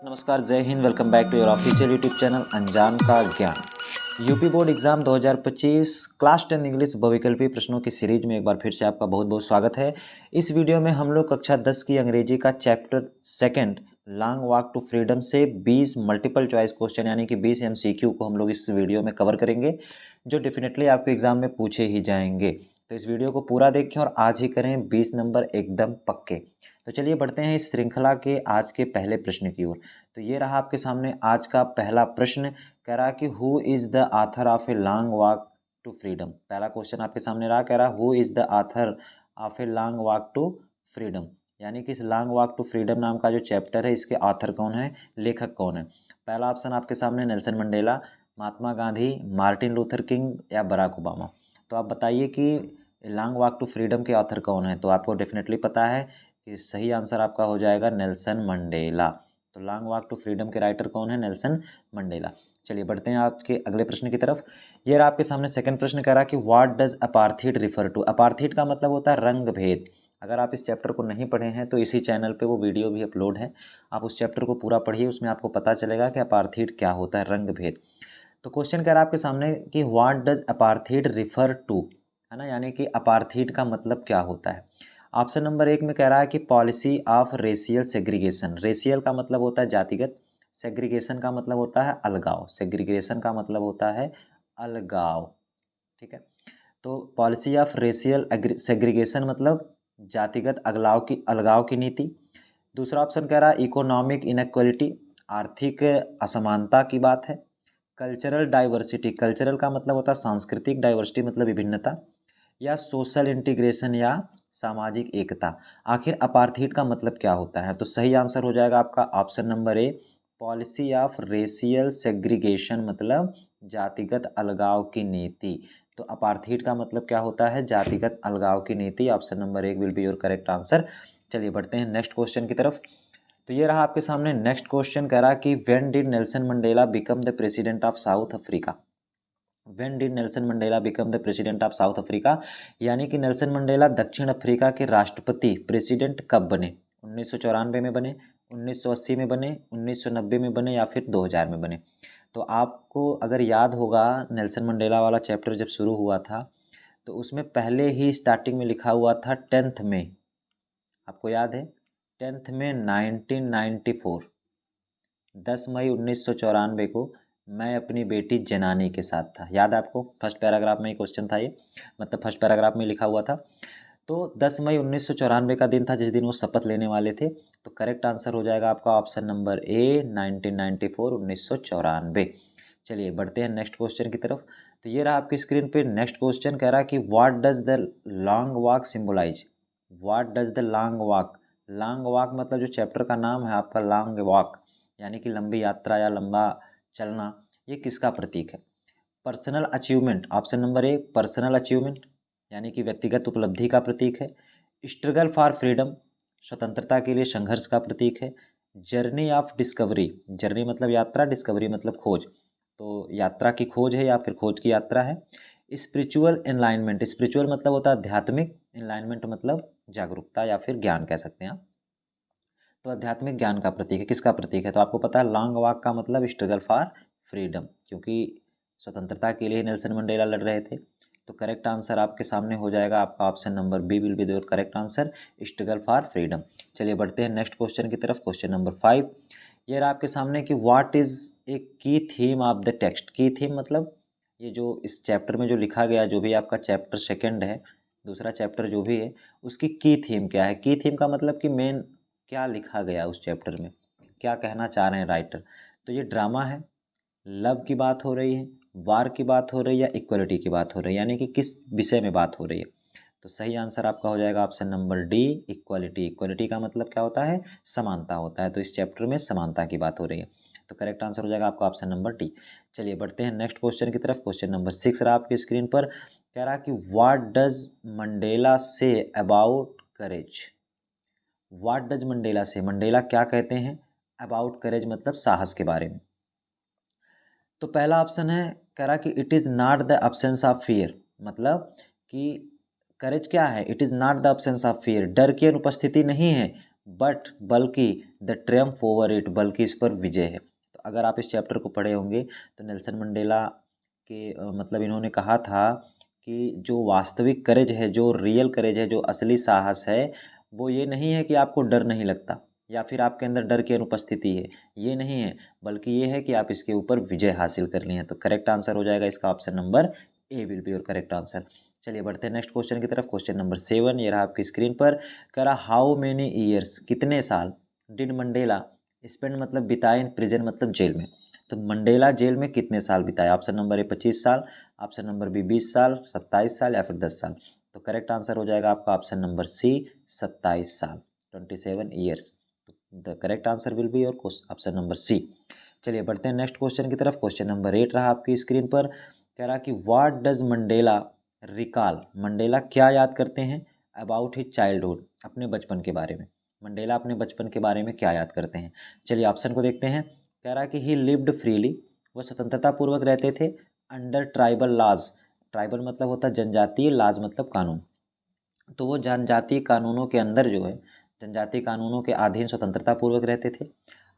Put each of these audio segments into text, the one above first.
नमस्कार, जय हिंद। Welcome back to your official YouTube channel Anjaan ka Gyan. UP board exam 2025 class 10 English बहुविकल्पी प्रश्नों की सीरीज में एक बार फिर से आपका बहुत बहुत स्वागत है। इस वीडियो में हम लोग कक्षा 10 की अंग्रेजी का chapter second long walk to freedom से 20 मल्टीपल चॉइस क्वेश्चन यानी कि 20 MCQ को हम लोग इस वीडियो में कवर करेंगे, जो डेफिनेटली आपके एग्जाम में पूछे ही जाएंगे। तो इस वीडियो को पूरा देखें और आज ही करें 20 नंबर एकदम पक्के। तो चलिए बढ़ते हैं इस श्रृंखला के आज के पहले प्रश्न की ओर। तो ये रहा आपके सामने आज का पहला प्रश्न। कह रहा कि who is the author of a long walk to freedom. पहला क्वेश्चन आपके सामने रहा, कह रहा who is the author of a long walk to freedom, यानी कि इस लॉन्ग वॉक टू फ्रीडम नाम का जो चैप्टर है इसके ऑथर कौन है, लेखक कौन है। पहला ऑप्शन आपके सामने Nelson Mandela, Mahatma Gandhi, Martin Luther king या बराक ओबामा। तो आप बताइए कि लॉन्ग वॉक टू फ्रीडम के ऑथर कौन है। तो आपको डेफिनेटली पता है कि सही आंसर आपका हो जाएगा नेल्सन मंडेला। तो लॉन्ग वॉक टू फ्रीडम के राइटर कौन है, नेल्सन मंडेला। चलिए बढ़ते हैं आपके अगले प्रश्न की तरफ। ये रहा आपके सामने सेकंड प्रश्न, कह रहा कि what does apartheid refer to. Apartheid का मतलब होता है रंग भेद। अगर आप इस चैप्टर को नहीं पढ़े हैं तो इसी चैनल पे वो वीडियो भी अपलोड है, आप उस चैप्टर को पूरा पढ़िए, उसमें आपको पता चलेगा कि अपार्थीड क्या होता है, रंग भेद। तो क्वेश्चन कह रहा है आपके सामने कि what does apartheid refer to, है ना, यानी कि अपार्थीड का मतलब क्या होता है। ऑप्शन नंबर 1 में कह रहा है कि policy of racial segregation. Racial का मतलब होता है जातिगत, सेग्रीगेशन का मतलब होता है अलगाव। सेग्रीगेशन का मतलब होता है अलगाव, ठीक है। तो पॉलिसी ऑफ रेशियल सेग्रीगेशन मतलब जातिगत अलगाव की नीति। दूसरा ऑप्शन कह रहा है इकोनॉमिक इनक्वलिटी, आर्थिक असमानता की बात है। कल्चरल डाइवर्सिटी, कल्चरल का मतलब होता है सांस्कृतिक, डाइवर्सिटी मतलब विभिन्नता। या सोशल इंटीग्रेशन या सामाजिक एकता। आखिर अपार्थीड का मतलब क्या होता है। तो सही आंसर हो जाएगा आपका option number A, policy of racial segregation मतलब जातिगत अलगाव की नीति। तो अपार्थीड का मतलब क्या होता है, जातिगत अलगाव की नीति। Option number 1 will be your correct answer. चलिए बढ़ते हैं नेक्स्ट क्वेश्चन की तरफ। तो ये रहा आपके सामने नेक्स्ट क्वेश्चन, कह रहा कि when did Nelson Mandela become the president of south Africa. When did Nelson Mandela become the president of south Africa, यानी कि नेल्सन मंडेला दक्षिण अफ्रीका के राष्ट्रपति प्रेसिडेंट कब बने। 1994 में बने, 1980 में बने, 1990 में बने या फिर 2000 में बने। तो आपको अगर याद होगा नेल्सन मंडेला वाला चैप्टर जब शुरू हुआ था तो उसमें पहले ही स्टार्टिंग में लिखा हुआ था 10th में, आपको याद है 10th में 1994, 10 मई 1994 को मैं अपनी बेटी जनानी के साथ था। याद है आपको, फर्स्ट पैराग्राफ में ही क्वेश्चन था ये, मतलब फर्स्ट पैराग्राफ में लिखा हुआ था। तो 10 मई 1994 का दिन था जिस दिन वो शपथ लेने वाले थे। तो करेक्ट आंसर हो जाएगा आपका ऑप्शन नंबर ए 1994, 1994। चलिए बढ़ते हैं नेक्स्ट क्वेश्चन की तरफ। तो ये रहा आपकी स्क्रीन पे नेक्स्ट क्वेश्चन, कह रहा है कि what does the long walk symbolise. What does the long walk, long walk मतलब जो चैप्टर का नाम है आपका लॉन्ग वॉक, यानी कि लंबी यात्रा या लंबा चलना, ये किसका प्रतीक है। पर्सनल अचीवमेंट, ऑप्शन नंबर ए पर्सनल अचीवमेंट यानी कि व्यक्तिगत उपलब्धि का प्रतीक है। स्ट्रगल फॉर फ्रीडम, स्वतंत्रता के लिए संघर्ष का प्रतीक है। जर्नी ऑफ डिस्कवरी, जर्नी मतलब यात्रा, डिस्कवरी मतलब खोज, तो यात्रा की खोज है या फिर खोज की यात्रा है। स्पिरिचुअल एनलाइनमेंट, स्पिरिचुअल मतलब होता है आध्यात्मिक, एनलाइनमेंट मतलब जागरूकता या फिर ज्ञान कह सकते हैं आप। तो आध्यात्मिक ज्ञान का प्रतीक है, किसका प्रतीक है। तो आपको पता है लॉन्ग वॉक का मतलब स्ट्रगल फॉर फ्रीडम, क्योंकि स्वतंत्रता के लिए नेल्सन मंडेला लड़ रहे थे। तो करेक्ट आंसर आपके सामने हो जाएगा आपका option number B will be your correct answer, struggle for freedom. चलिए बढ़ते हैं नेक्स्ट क्वेश्चन की तरफ, क्वेश्चन नंबर 5। ये रहा आपके सामने कि व्हाट इज ए की थीम ऑफ द टेक्स्ट। की थीम मतलब ये जो इस चैप्टर में जो लिखा गया, जो भी आपका चैप्टर सेकेंड है, दूसरा चैप्टर जो भी है, उसकी की थीम क्या है। की थीम का मतलब कि मेन क्या लिखा गया उस चैप्टर में, क्या कहना चाह रहे हैं राइटर। तो ये ड्रामा है, लव की बात हो रही है, वार की बात हो रही है या इक्वलिटी की बात हो रही है, यानी कि किस विषय में बात हो रही है। तो सही आंसर आपका हो जाएगा option number D equality. Equality का मतलब क्या होता है, समानता होता है। तो इस चैप्टर में समानता की बात हो रही है। तो करेक्ट आंसर हो जाएगा आपका ऑप्शन नंबर डी। चलिए बढ़ते हैं नेक्स्ट क्वेश्चन की तरफ, क्वेश्चन नंबर 6 रहा आपकी स्क्रीन पर। कह रहा कि what does Mandela say about courage. What does Mandela से, मंडेला क्या कहते हैं अबाउट करेज मतलब साहस के बारे में। तो पहला ऑप्शन है, कह रहा कि it is not the absence of fear, मतलब कि करेज क्या है, it is not the absence of fear, डर की अनुपस्थिति नहीं है, बट बल्कि द ट्रियम्फ ओवर इट, बल्कि इस पर विजय है। तो अगर आप इस चैप्टर को पढ़े होंगे तो नेल्सन मंडेला के मतलब इन्होंने कहा था कि जो वास्तविक करेज है, जो रियल करेज है, जो असली साहस है, वो ये नहीं है कि आपको डर नहीं लगता या फिर आपके अंदर डर की अनुपस्थिति है, ये नहीं है, बल्कि ये है कि आप इसके ऊपर विजय हासिल कर लिए हैं। तो करेक्ट आंसर हो जाएगा इसका option number A will be your correct answer. चलिए बढ़ते हैं नेक्स्ट क्वेश्चन की तरफ। क्वेश्चन नंबर 7 ये रहा आपकी स्क्रीन पर। कह रहा हाउ मेनी ईयर्स, कितने साल, डिड मंडेला स्पेंड मतलब बिताए इन प्रिजन मतलब जेल में। तो मंडेला जेल में कितने साल बिताए? ऑप्शन नंबर ए 25 साल, ऑप्शन नंबर बी 20 साल, 27 साल या फिर 10 साल। तो करेक्ट आंसर हो जाएगा आपका ऑप्शन नंबर सी 27 साल, 27 years. The correct answer will be your option number C. चलिए बढ़ते हैं नेक्स्ट क्वेश्चन की तरफ। क्वेश्चन नंबर 8 रहा आपकी स्क्रीन पर। कह रहा कि what does Mandela recall, Mandela क्या याद करते हैं अबाउट हिज चाइल्डहुड, अपने बचपन के बारे में। मंडेला अपने बचपन के बारे में क्या याद करते हैं? चलिए ऑप्शन को देखते हैं। कह रहा कि ही लिव्ड फ्रीली, वह स्वतंत्रता पूर्वक रहते थे, अंडर ट्राइबल लॉज, ट्राइबल मतलब होता है जनजातीय, लॉज मतलब कानून, तो वो जनजातीय कानूनों के अंदर जो है, जनजातीय कानूनों के अधीन स्वतंत्रता पूर्वक रहते थे।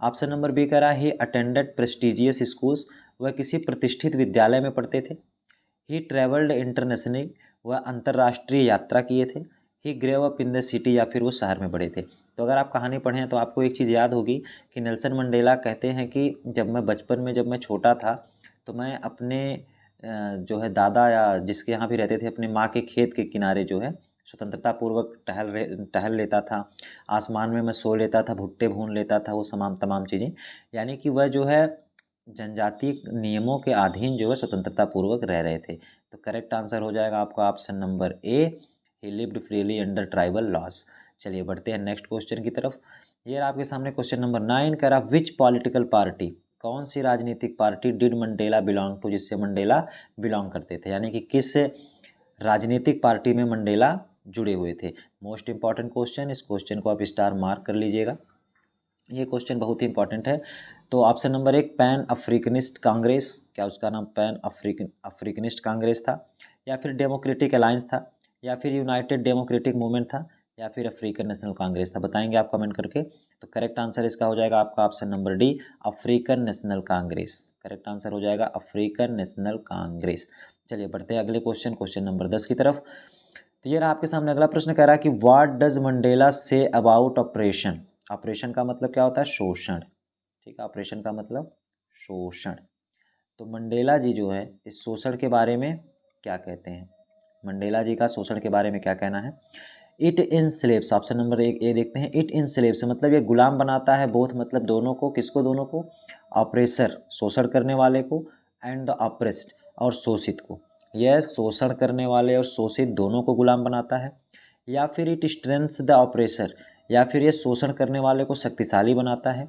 ऑप्शन नंबर बी कह रहा है ही अटेंडेड प्रेस्टिजियस स्कूल्स, वह किसी प्रतिष्ठित विद्यालय में पढ़ते थे। ही ट्रेवल्ड इंटरनेशनली, वह अंतर्राष्ट्रीय यात्रा किए थे। He grew up in the city, या फिर वो शहर में बड़े थे। तो अगर आप कहानी पढ़ें तो आपको एक चीज़ याद होगी कि नेल्सन मंडेला कहते हैं कि जब मैं बचपन में, जब मैं छोटा था, तो मैं अपने जो है दादा या जिसके यहाँ भी रहते थे, अपने माँ के खेत के किनारे जो है स्वतंत्रता पूर्वक टहल लेता था। आसमान में मैं सो लेता था, भुट्टे भून लेता था, वो तमाम चीज़ें, यानी कि वह जो है जनजातीय नियमों के अधीन जो है स्वतंत्रता पूर्वक रह रहे थे। तो करेक्ट आंसर हो जाएगा आपका ऑप्शन नंबर ए, ही lived freely under tribal loss. चलिए बढ़ते हैं नेक्स्ट क्वेश्चन की तरफ। ये रहा आपके सामने क्वेश्चन नंबर 9। कह रहा विच पॉलिटिकल पार्टी, कौन सी राजनीतिक party did Mandela belong to, जिससे मंडेला बिलोंग करते थे, यानी कि किस राजनीतिक पार्टी में मंडेला जुड़े हुए थे। मोस्ट इंपॉर्टेंट क्वेश्चन, इस क्वेश्चन को आप स्टार मार्क कर लीजिएगा, ये क्वेश्चन बहुत ही इंपॉर्टेंट है। तो ऑप्शन नंबर 1 पैन अफ्रीकनिस्ट कांग्रेस, क्या उसका नाम पैन अफ्रीकनिस्ट कांग्रेस था, या फिर डेमोक्रेटिक अलायंस था, या फिर यूनाइटेड डेमोक्रेटिक मूवमेंट था, या फिर अफ्रीकन नेशनल कांग्रेस था? बताएंगे आप कमेंट करके। तो करेक्ट आंसर इसका हो जाएगा आपका option number D, African national Congress. Correct answer हो जाएगा अफ्रीकन नेशनल कांग्रेस। चलिए बढ़ते हैं अगले क्वेश्चन, क्वेश्चन नंबर 10 की तरफ। तो ये रहा आपके सामने अगला प्रश्न। कह रहा है कि what does Mandela say about operation, operation का मतलब क्या होता है? शोषण। ठीक है, ऑपरेशन का मतलब शोषण। तो मंडेला जी जो है इस शोषण के बारे में क्या कहते हैं? मंडेला जी का शोषण के बारे में क्या कहना है? इट इनस्लेव्स, ऑप्शन नंबर 1 ए देखते हैं। इट इनस्लेव्स मतलब ये गुलाम बनाता है, बोथ मतलब दोनों को, किसको? दोनों को, ऑपरेसर शोषण करने वाले को, एंड द ऑप्रेस्ड और शोषित को। यह शोषण करने वाले और शोषित दोनों को गुलाम बनाता है। या फिर इट स्ट्रेंथ्स द ऑपरेसर, या फिर ये शोषण करने वाले को शक्तिशाली बनाता है।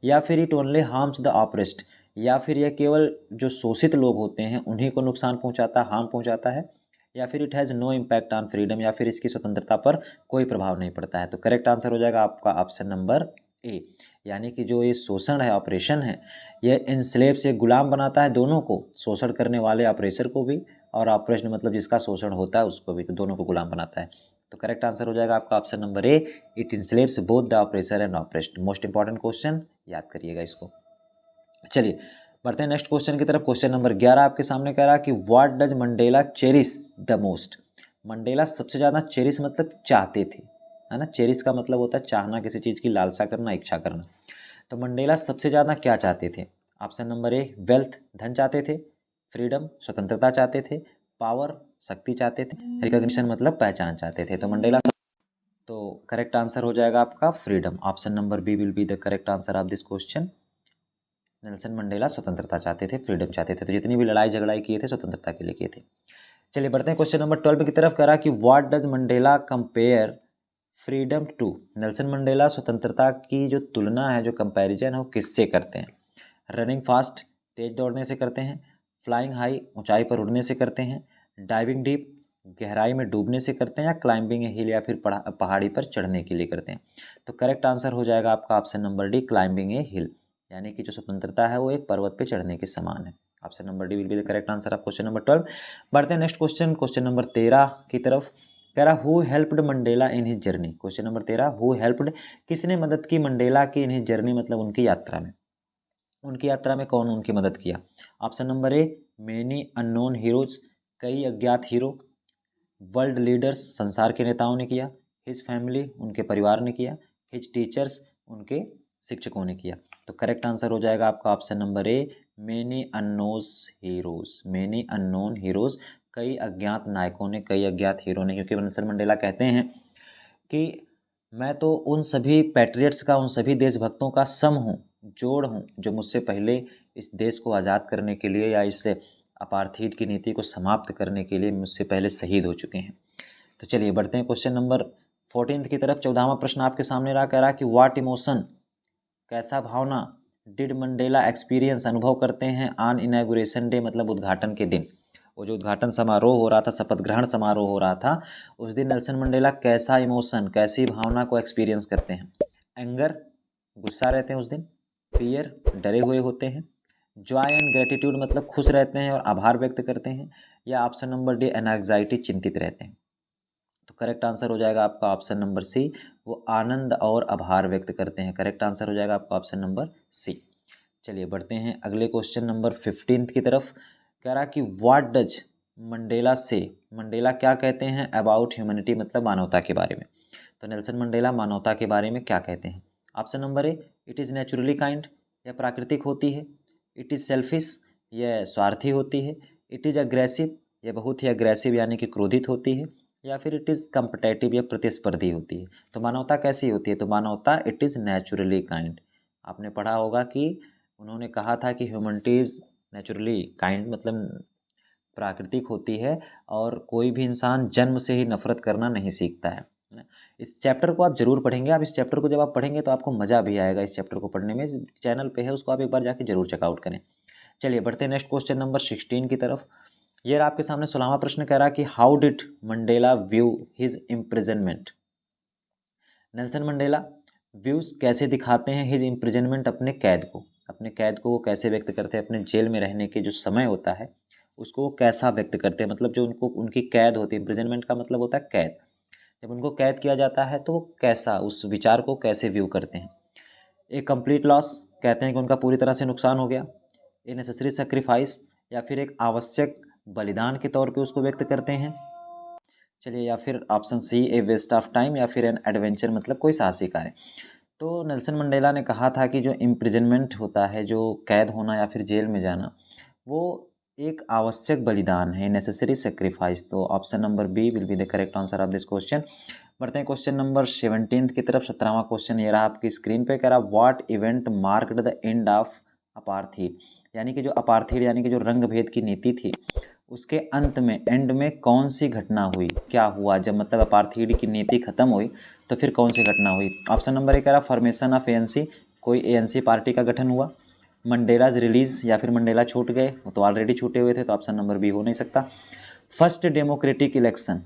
या फिर it only harms the oppressed, या फिर यह केवल जो शोषित लोग होते हैं उन्हीं को नुकसान पहुंचाता, हार्म पहुंचाता है। या फिर it has no impact on freedom, या फिर इसकी स्वतंत्रता पर कोई प्रभाव नहीं पड़ता है। तो करेक्ट आंसर हो जाएगा आपका ऑप्शन नंबर ए, यानी कि जो ये शोषण है, ऑपरेशन है, ये इंस्लेव से गुलाम बनाता है दोनों को, शोषण करने वाले ऑपरेसर को भी, और ऑपरेशन मतलब जिसका शोषण होता है उसको भी, तो दोनों को गुलाम बनाता है। तो करेक्ट आंसर हो जाएगा आपका option number a, it enslaves both the oppressor and oppressed. Most important question, याद करिएगा इसको। चलिए बढ़ते हैं नेक्स्ट क्वेश्चन की तरफ। क्वेश्चन नंबर 11 आपके सामने कह रहा है कि what does Mandela cherish the most, Mandela सबसे ज़्यादा चेरिश मतलब चाहते थे, है ना, चेरिश का मतलब होता है चाहना, किसी चीज़ की लालसा करना, इच्छा करना। तो मंडेला सबसे ज़्यादा क्या चाहते थे? ऑप्शन नंबर ए वेल्थ, धन चाहते थे, फ्रीडम स्वतंत्रता चाहते थे, पावर शक्ति चाहते थे, रिकॉग्निशन मतलब पहचान चाहते थे। तो मंडेला, तो करेक्ट आंसर हो जाएगा आपका freedom. Option number B will be the correct answer of this question. Nelson Mandela स्वतंत्रता चाहते थे, फ्रीडम चाहते थे, तो जितनी भी लड़ाई झगड़ाई किए थे स्वतंत्रता के लिए किए थे। चलिए बढ़ते हैं क्वेश्चन नंबर 12 की तरफ। करा कि what does Mandela compare freedom to, Nelson Mandela स्वतंत्रता की जो तुलना है, जो कंपैरिजन है, वो किससे करते हैं? रनिंग फास्ट, तेज दौड़ने से करते हैं, फ्लाइंग हाई, ऊंचाई पर उड़ने से करते हैं, डाइविंग डीप, गहराई में डूबने से करते हैं, या क्लाइंबिंग हिल, या फिर पहाड़ी पर चढ़ने के लिए करते हैं? तो करेक्ट आंसर हो जाएगा आपका ऑप्शन नंबर डी, क्लाइंबिंग ए हिल, यानी कि जो स्वतंत्रता है वो एक पर्वत पे चढ़ने के समान है। Option number D will be the correct answer of question number 12। बढ़ते हैं नेक्स्ट क्वेश्चन, क्वेश्चन नंबर 13 की तरफ। कह रहा who helped Mandela in his journey. Question number 13, who helped, किसने मदद की मंडेला की इन हिज जर्नी मतलब उनकी यात्रा में। उनकी यात्रा में कौन उनकी मदद किया। ऑप्शन नंबर ए, मेनी अननोन हीरोज, कई अज्ञात हीरो। वर्ल्ड लीडर्स, संसार के नेताओं ने किया। हिज फैमिली, उनके परिवार ने किया। हिज टीचर्स, उनके शिक्षकों ने किया। तो करेक्ट आंसर हो जाएगा आपका ऑप्शन नंबर ए, many unknown heroes. Many unknown heroes, कई अज्ञात नायकों ने, कई अज्ञात हीरो ने। क्योंकि नेल्सन मंडेला कहते हैं कि मैं तो उन सभी पैट्रियट्स का, उन सभी देशभक्तों का सम हूँ, जोड़ हूँ, जो मुझसे पहले इस देश को आज़ाद करने के लिए या इस अपार्थीड की नीति को समाप्त करने के लिए मुझसे पहले शहीद हो चुके हैं। तो चलिए बढ़ते हैं क्वेश्चन नंबर 14 की तरफ। 14वां प्रश्न आपके सामने रहा, कह रहा कि व्हाट इमोशन, कैसा भावना, डिड मंडेला एक्सपीरियंस, अनुभव करते हैं ऑन इनॉग्रेशन डे मतलब उद्घाटन के दिन। वो जो उद्घाटन समारोह हो रहा था, शपथ ग्रहण समारोह हो रहा था, उस दिन नेल्सन मंडेला कैसा इमोशन, कैसी भावना को एक्सपीरियंस करते हैं। एंगर, गुस्सा रहते हैं उस दिन। फियर, डरे हुए होते हैं। जॉय एंड ग्रेटिट्यूड मतलब खुश रहते हैं और आभार व्यक्त करते हैं। या ऑप्शन नंबर डी, एंजाइटी, चिंतित रहते हैं। तो करेक्ट आंसर हो जाएगा आपका ऑप्शन नंबर सी, वो आनंद और आभार व्यक्त करते हैं। करेक्ट आंसर हो जाएगा आपका ऑप्शन नंबर सी। चलिए बढ़ते हैं अगले क्वेश्चन नंबर 15 की तरफ। कह रहा कि व्हाट डज मंडेला से, मंडेला क्या कहते हैं अबाउट ह्यूमैनिटी मतलब मानवता के बारे में। तो नेल्सन मंडेला मानवता के बारे में क्या कहते हैं। Option number a, it is naturally kind, यह प्राकृतिक होती है। इट इज़ सेल्फिश, यह स्वार्थी होती है। इट इज़ अग्रेसिव, यह बहुत ही अग्रेसिव यानी कि क्रोधित होती है। या फिर इट इज़ कम्पिटेटिव, या प्रतिस्पर्धी होती है। तो मानवता कैसी होती है, तो मानवता इट इज़ नेचुरली काइंड। आपने पढ़ा होगा कि उन्होंने कहा था कि ह्यूमैनिटी इज़ नेचुरली काइंड मतलब प्राकृतिक होती है और कोई भी इंसान जन्म से ही नफरत करना नहीं सीखता है ना। इस चैप्टर को आप जरूर पढ़ेंगे। आप इस चैप्टर को जब आप पढ़ेंगे तो आपको मज़ा भी आएगा इस चैप्टर को पढ़ने में। चैनल पे है, उसको आप एक बार जाके जरूर चेकआउट करें। चलिए बढ़ते हैं नेक्स्ट क्वेश्चन नंबर 16 की तरफ। ये रहा आपके सामने 16वां प्रश्न, कह रहा कि how did Mandela view his imprisonment. Nelson Mandela views कैसे दिखाते हैं हिज इम्प्रिजनमेंट, अपने कैद को, अपने कैद को वो कैसे व्यक्त करते हैं। अपने जेल में रहने के जो समय होता है उसको वो कैसा व्यक्त करते हैं, मतलब जो उनको उनकी कैद होती है। इम्प्रिजनमेंट का मतलब होता है कैद। जब उनको कैद किया जाता है तो वो कैसा, उस विचार को कैसे व्यू करते हैं। एक कंप्लीट लॉस, कहते हैं कि उनका पूरी तरह से नुकसान हो गया। ए नेसेसरी सेक्रीफाइस, या फिर एक आवश्यक बलिदान के तौर पे उसको व्यक्त करते हैं। चलिए, या फिर option C, a waste of time, या फिर एन एडवेंचर मतलब कोई साहसी कार्य। तो नेल्सन मंडेला ने कहा था कि जो इम्प्रिजनमेंट होता है, जो कैद होना या फिर जेल में जाना, वो एक आवश्यक बलिदान है, नेसेसरी सेक्रीफाइस। तो option number B will be the correct answer of this question. बढ़ते हैं क्वेश्चन नंबर 17 की तरफ। 17वां क्वेश्चन ये रहा आपकी स्क्रीन पे, कह रहा what event marked the end of apartheid, यानी कि जो अपार्थीड यानी कि जो रंग भेद की नीति थी उसके अंत में, एंड में कौन सी घटना हुई, क्या हुआ जब मतलब अपार्थीड की नीति खत्म हुई तो फिर कौन सी घटना हुई। ऑप्शन नंबर एक कह रहा फॉर्मेशन ऑफ एएनसी, कोई एएनसी पार्टी का गठन हुआ। मंडेलाज रिलीज, या फिर मंडेला छूट गए, वो तो ऑलरेडी छूटे हुए थे, तो ऑप्शन नंबर बी हो नहीं सकता। फर्स्ट डेमोक्रेटिक इलेक्शन,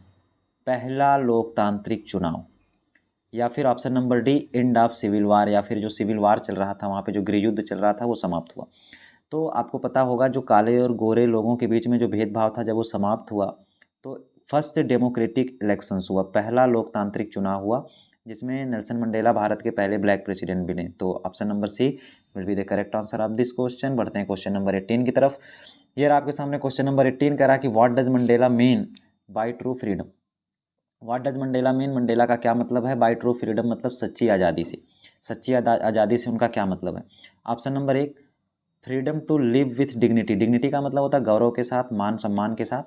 पहला लोकतांत्रिक चुनाव। या फिर option number D, end of civil war, या फिर जो सिविल वार चल रहा था वहाँ पे जो गृह युद्ध चल रहा था वो समाप्त हुआ। तो आपको पता होगा जो काले और गोरे लोगों के बीच में जो भेदभाव था जब वो समाप्त हुआ तो फर्स्ट डेमोक्रेटिक इलेक्शंस हुआ, पहला लोकतांत्रिक चुनाव हुआ जिसमें नेल्सन मंडेला भारत के पहले ब्लैक प्रेसिडेंट बने। तो option number C will be the correct answer of this question. बढ़ते हैं क्वेश्चन नंबर 18 की तरफ। ये आपके सामने क्वेश्चन नंबर 18 कह रहा कि what does Mandela mean by true freedom. What does Mandela mean, Mandela का क्या मतलब है बाय ट्रू फ्रीडम मतलब सच्ची आज़ादी से। सच्ची आज़ादी से उनका क्या मतलब है। ऑप्शन नंबर एक, freedom to live with dignity. Dignity का मतलब होता है गौरव के साथ, मान सम्मान के साथ,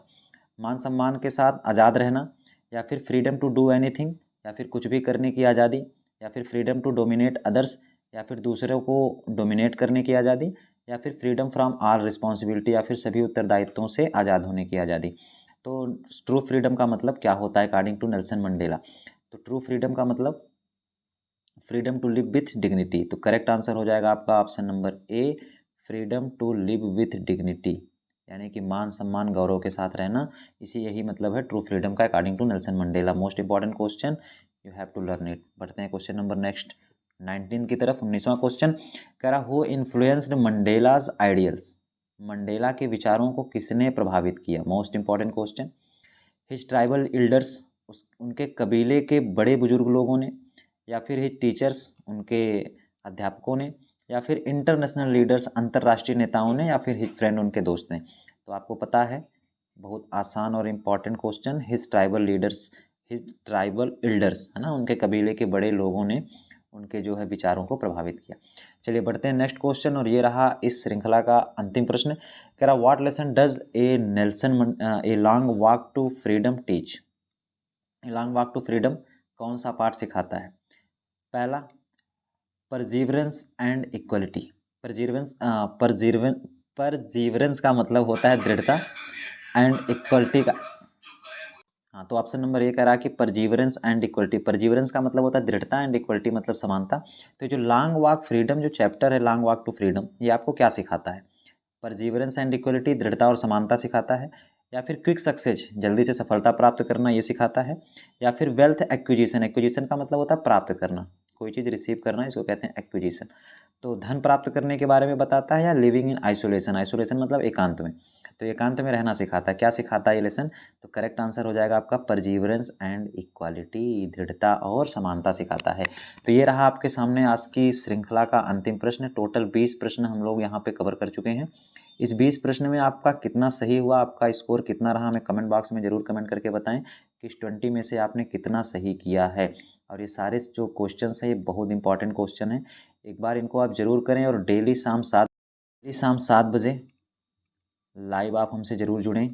मान सम्मान के साथ आज़ाद रहना। या फिर फ्रीडम टू डू एनीथिंग, या फिर कुछ भी करने की आज़ादी। या फिर फ्रीडम टू डोमिनेट अदर्स, या फिर दूसरों को डोमिनेट करने की आज़ादी। या फिर फ्रीडम फ्रॉम ऑल रिस्पॉन्सिबिलिटी, या फिर सभी उत्तरदायित्वों से आज़ाद होने की आज़ादी। तो ट्रू फ्रीडम का मतलब क्या होता है अकॉर्डिंग टू नेल्सन मंडेला। तो ट्रू फ्रीडम का मतलब freedom to live with dignity. तो करेक्ट आंसर हो जाएगा आपका option number A, freedom to live with dignity, यानी कि मान सम्मान गौरव के साथ रहना, इसी यही मतलब है ट्रू फ्रीडम का according to Nelson Mandela. Most important question, you have to learn it. बढ़ते हैं क्वेश्चन नंबर नेक्स्ट 19 की तरफ। 19वां क्वेश्चन कह रहा who influenced Mandela's ideals. Mandela के विचारों को किसने प्रभावित किया, most important question. His tribal elders, उनके कबीले के बड़े बुजुर्ग लोगों ने, या फिर हिज टीचर्स उनके अध्यापकों ने, या फिर इंटरनेशनल लीडर्स अंतर्राष्ट्रीय नेताओं ने, या फिर हिज फ्रेंड उनके दोस्त ने। तो आपको पता है, बहुत आसान और important question, his tribal leaders, his tribal elders, है ना, उनके कबीले के बड़े लोगों ने उनके जो है विचारों को प्रभावित किया। चलिए बढ़ते हैं नेक्स्ट क्वेश्चन, और ये रहा इस श्रृंखला का अंतिम प्रश्न। कह रहा what lesson does a long walk to freedom teach. A long walk to freedom कौन सा पाठ सिखाता है? पहला, परजीवरेंस एंड इक्वलिटी। परजीवरेंस का मतलब होता है दृढ़ता, एंड इक्वलिटी का, हाँ, तो ऑप्शन नंबर ए कह रहा है कि परजीवरेंस एंड इक्वलिटी। परजीवरेंस का मतलब होता है दृढ़ता, एंड इक्वलिटी मतलब समानता। तो जो लॉन्ग वॉक फ्रीडम जो चैप्टर है, लॉन्ग वॉक टू फ्रीडम, ये आपको क्या सिखाता है? परजीवरेंस एंड इक्वलिटी, दृढ़ता और समानता सिखाता है, या फिर क्विक सक्सेस, जल्दी से सफलता प्राप्त करना, ये सिखाता है, या फिर वेल्थ एक्विजिशन। एक्विजिशन का मतलब होता है प्राप्त करना, कोई चीज़ रिसीव करना, इसको कहते हैं एक्विजिशन। तो धन प्राप्त करने के बारे में बताता है, या लिविंग इन आइसोलेशन। आइसोलेशन मतलब एकांत में, तो एकांत में रहना सिखाता है। क्या सिखाता है ये लेसन? तो करेक्ट आंसर हो जाएगा आपका परजीवरेंस एंड इक्वालिटी, दृढ़ता और समानता सिखाता है। तो ये रहा आपके सामने आज की श्रृंखला का अंतिम प्रश्न। टोटल 20 प्रश्न हम लोग यहाँ पे कवर कर चुके हैं। इस 20 प्रश्न में आपका कितना सही हुआ, आपका स्कोर कितना रहा, हमें कमेंट बॉक्स में ज़रूर कमेंट करके बताएं कि इस 20 में से आपने कितना सही किया है। और ये सारे जो क्वेश्चंस हैं, ये बहुत इंपॉर्टेंट क्वेश्चन हैं, एक बार इनको आप ज़रूर करें। और डेली शाम 7 बजे लाइव आप हमसे ज़रूर जुड़ें।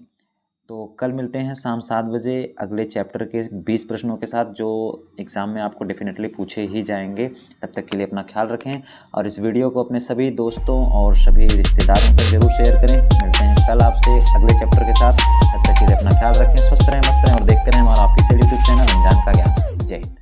तो कल मिलते हैं शाम 7 बजे अगले चैप्टर के 20 प्रश्नों के साथ, जो एग्ज़ाम में आपको डेफिनेटली पूछे ही जाएंगे। तब तक के लिए अपना ख्याल रखें, और इस वीडियो को अपने सभी दोस्तों और सभी रिश्तेदारों को ज़रूर शेयर करें। मिलते हैं कल आपसे अगले चैप्टर के साथ। तब तक के लिए अपना ख्याल रखें, स्वस्थ रहें, मस्त रहें, और देखते रहें हमारा ऑफिशियल यूट्यूब चैनल अंजान का ज्ञान। जय हिंद।